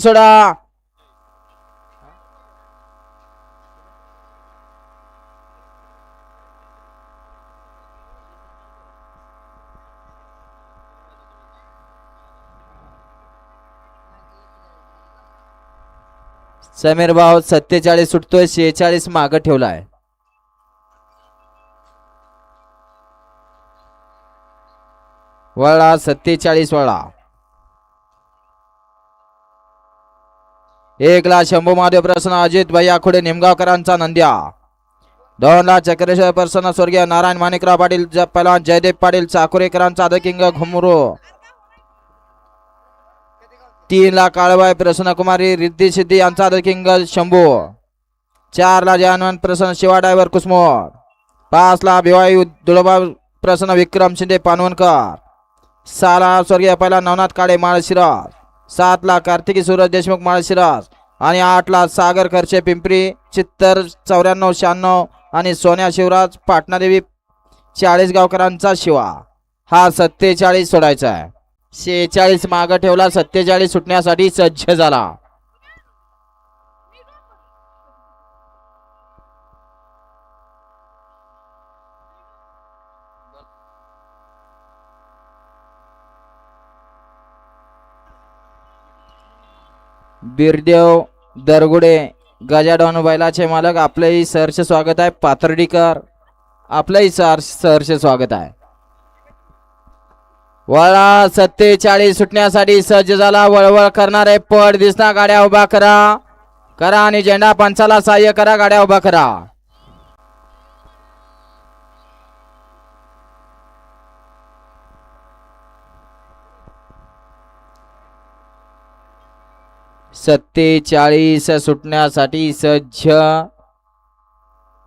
सोडा समीर भाऊ 47 सुटतोय 46 मागे ठेवलाय. वळा 47 वळा 1 ला शंभू महादेव प्रसन्न अजित भैया खुडे निमगावकरांचा नंद्या. 2 ला चक्रेश्वर प्रसन्न स्वर्गीय नारायण माणिकराव पाटील पहलवान जयदेव पाटील चाकुरेकरांचा द किंग घुमरो. 3 ला काळबाई प्रसन्न कुमारी रिद्धी सिद्धी यांचा द किंग शंभू. 4 ला जानवन प्रसन्न शिवा ड्रायव्हर कुसमोर. 5 ला भिवाई दुळबा प्रसन्न विक्रम शिंदे पानवणकर. 6 ला स्वर्गीय पहिला नवनाथ काळे माळशिरस. 7 ला कार्तिकी सूरज देशमुख माळशिरस आणि 8 ला सागर खर्चे पिंपरी चित्तर 94-96 आणि सोन्या शिवराज पाटणादेवी 40 गावकरांचा शिवा. हा 47 सोडायचा आहे. 46 मागे ठेवला 47 सुटण्यासाठी सज्ज झाला. बिरदेव दरगुडे गजाडोन बैलाचे मालक आपलेही सहर्ष स्वागत आहे. पाथर्डीकर आपलेही सहर्ष स्वागत आहे. वळा 47 सुटण्यासाठी सज्ज झाला. वळवळ करणारे पड दिसना गाड्या उभा करा आणि झेंडा पंचाला सहाय्य करा. गाड्या उभा करा. सत्तेचाळीस सुटण्यासाठी सज्ज.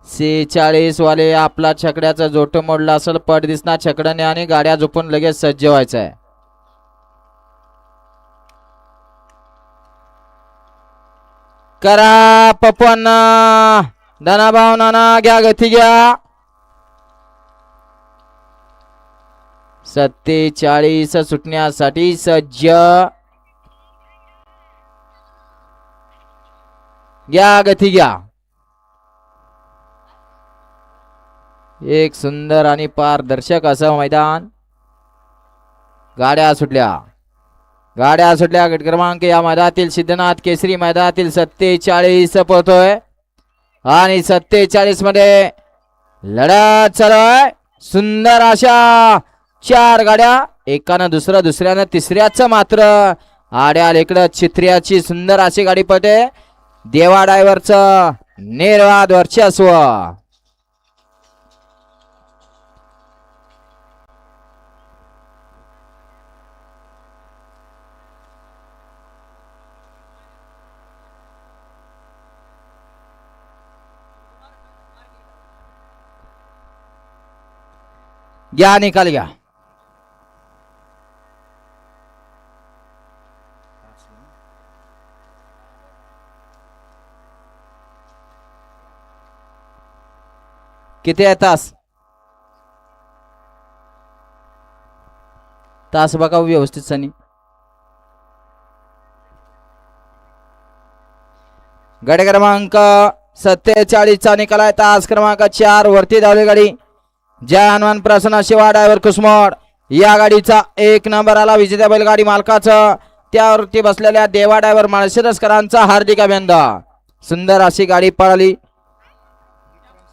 46 वाले आपला छकड्याचा जोट मोडला असेल. पट दिसणार छकड्याने आणि गाड्या झोपून लगेच सज्ज व्हायचं आहे. करा पप्पन धनाभाव नाना घ्या गती घ्या. 47 सुटण्यासाठी सज्ज. घ्या गती घ्या. एक सुंदर आणि पारदर्शक असं मैदान. गाड्या सुटल्या गट क्रमांक या मैदानातील सिद्धनाथ केसरी मैदानातील 47 पळतोय आणि 47 मध्ये लढत चालू आहे. सुंदर अशा 4 गाड्या एकानं दुसऱ्यानं तिसऱ्याच मात्र आड्याल इकडं चित्र्याची सुंदर अशी गाडी पळते. देवा ड्रायव्हरचं निर्वाद वर्चस्व. घ्या निकाल घ्या. किती आहे तास बघा व्यवस्थित सनी. गाडी क्रमांक 47 चा निकाल आहे. तास क्रमांक 4 वरती धावली गाडी जय हनुमान प्रसन्न शिवा ड्रायव्हर कुसमोड. या गाडीचा 1 नंबर आला. विजेत्या बैलगाडी मालकाचं त्यावरती बसलेल्या देवा ड्रायव्हर माळशिरसकरांचा हार्दिक अभिनंदन. सुंदर अशी गाडी पळाली.